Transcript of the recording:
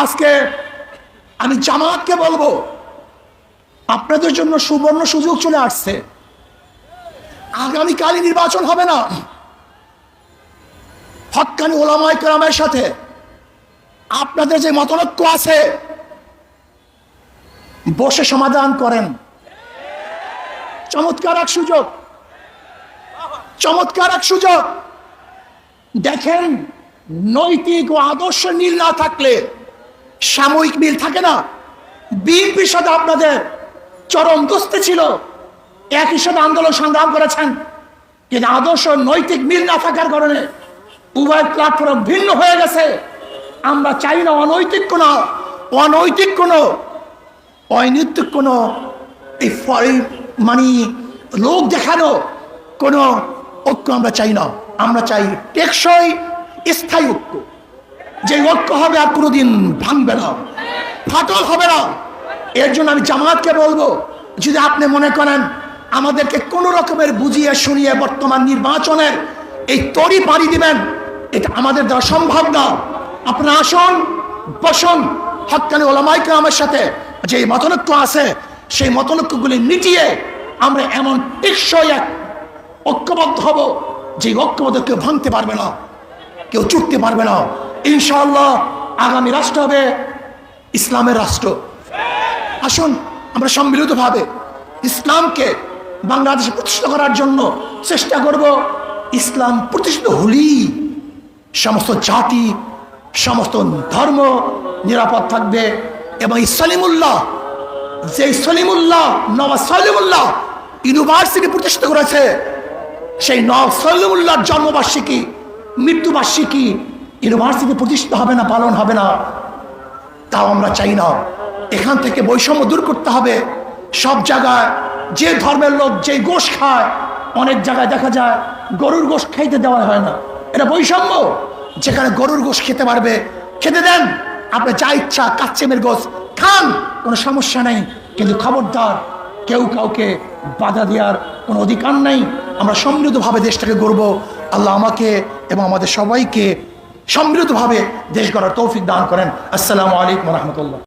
আজকে আমি জামাতকে বলবো, আপনাদের জন্য সুবর্ণ সুযোগ চলে আসছে। আগামীকালই নির্বাচন হবে না, হক্কানি ওলামায়ে কেরামের সাথে আপনাদের যে মতনৈক্য আছে বসে সমাধান করেন। চমৎকার এক সুযোগ, চমৎকার এক সুযোগ। দেখেন, নৈতিক ও আদর্শ মিল না থাকলে সাময়িক মিল থাকে না। বিএনপির সাথে আপনাদের চরম দোস্তি ছিল, একই সাথে আন্দোলন সংগ্রাম করেছেন, কিন্তু আদর্শ নৈতিক মিল না থাকার কারণে উভয় প্ল্যাটফর্ম ভিন্ন হয়ে গেছে। আমরা চাই না অনৈতিক কোনো মানে লোক দেখানো কোনো ঐক্য আমরা চাই না। আমরা চাই টেকসই স্থায়ী ঐক্য, যে ঐক্য হবে আর কোনোদিন ভাঙবে না, ফাটল হবে না। এর জন্য আমি জামাতকে বলবো, যদি আপনি মনে করেন আমাদেরকে কোনো রকমের বুঝিয়ে শুনিয়ে বর্তমান নির্বাচনের এই তরি পাড়ি দিবেন, এটা আমাদের দ্বারা সম্ভব না। আপনারা আসুন, বসুন, হক্কানি ওলামায়ে কেরামের সাথে যে মতনৈক্য আছে সেই মতনৈক্যগুলি মিটিয়ে আমরা এমন টেকসই এক ঐক্যবদ্ধ হব, যে ঐক্যবদ্ধ কেউ ভাঙতে পারবে না, কেউ চুটতে পারবে না। ইনশাআল্লাহ আগামী রাষ্ট্র হবে ইসলামের রাষ্ট্র। আসুন আমরা সম্মিলিতভাবে ইসলামকে বাংলাদেশে প্রতিষ্ঠিত করার জন্য চেষ্টা করব। ইসলাম প্রতিষ্ঠিত হলেই সমস্ত জাতি, সমস্ত ধর্ম নিরাপদ থাকবে। এবং সলিমুল্লাহ, যে সলিমুল্লাহ, নওয়াজ সলিমুল্লাহ ইউনিভার্সিটি প্রতিষ্ঠিত করেছে, সেই নওয়াজ সলিমুল্লাহর জন্মবার্ষিকী, মৃত্যুবার্ষিকী ইউনিভার্সিটি প্রতিষ্ঠিত হবে না, পালন হবে না, তাও আমরা চাই না। এখান থেকে বৈষম্য দূর করতে হবে। সব জায়গায় যে ধর্মের লোক যে গোশ খায়, অনেক জায়গায় দেখা যায় গরুর গোশ খাইতে দেওয়া হয় না, এটা বৈষম্য। যেখানে গরুর গোশ খেতে পারবে খেতে দেন, আপনি যা ইচ্ছা কাচ্চেমের গোশ খান, কোনো সমস্যা নেই, কিন্তু খবরদার কেউ কাউকে বাধা দেওয়ার কোনো অধিকার নেই। আমরা সম্মিলিতভাবে দেশটাকে গড়ব। আল্লাহ আমাকে এবং আমাদের সবাইকে সম্মিলিতভাবে দেশ গড়ার তৌফিক দান করেন। আসসালামু আলাইকুম ওয়া রাহমাতুল্লাহ।